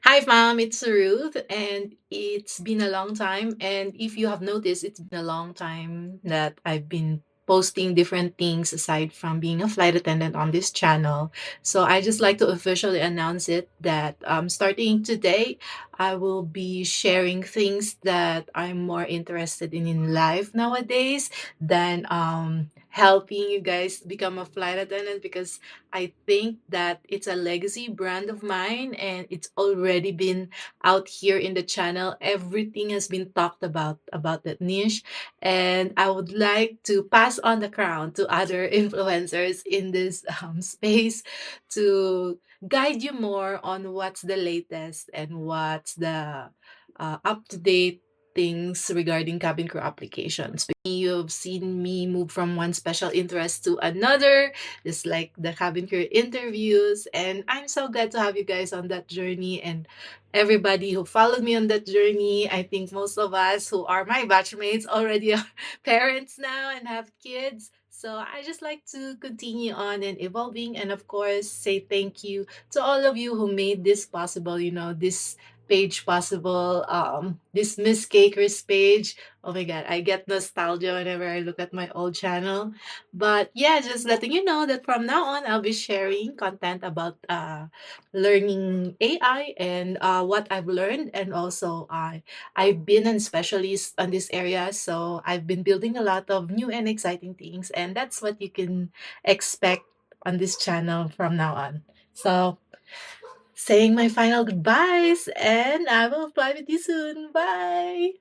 Hi, Mom. It's Ruth, and it's been a long time. And if you have noticed, it's been a long time that I've been posting different things aside from being a flight attendant on this channel. So I just like to officially announce it that starting today, I will be sharing things that I'm more interested in life nowadays than helping you guys become a flight attendant because I think that it's a legacy brand of mine and it's already been out here in the channel. Everything has been talked about that niche. And I would like to pass on the crown to other influencers in this space to guide you more on what's the latest and what's the up to date things regarding cabin crew applications. You've seen me move from one special interest to another, just like the cabin crew interviews. And I'm so glad to have you guys on that journey and everybody who followed me on that journey. I think most of us who are my batchmates already are parents now and have kids. So I just like to continue on and evolving and of course say thank you to all of you who made this possible, this page possible, this misskaykrizz page. Oh my god, I get nostalgia whenever I look at my old channel. But yeah, just letting you know that from now on, I'll be sharing content about learning AI and what I've learned. And also, I've been a specialist on this area. So I've been building a lot of new and exciting things. And that's what you can expect on this channel from now on. So, saying my final goodbyes, and I will fly with you soon. Bye.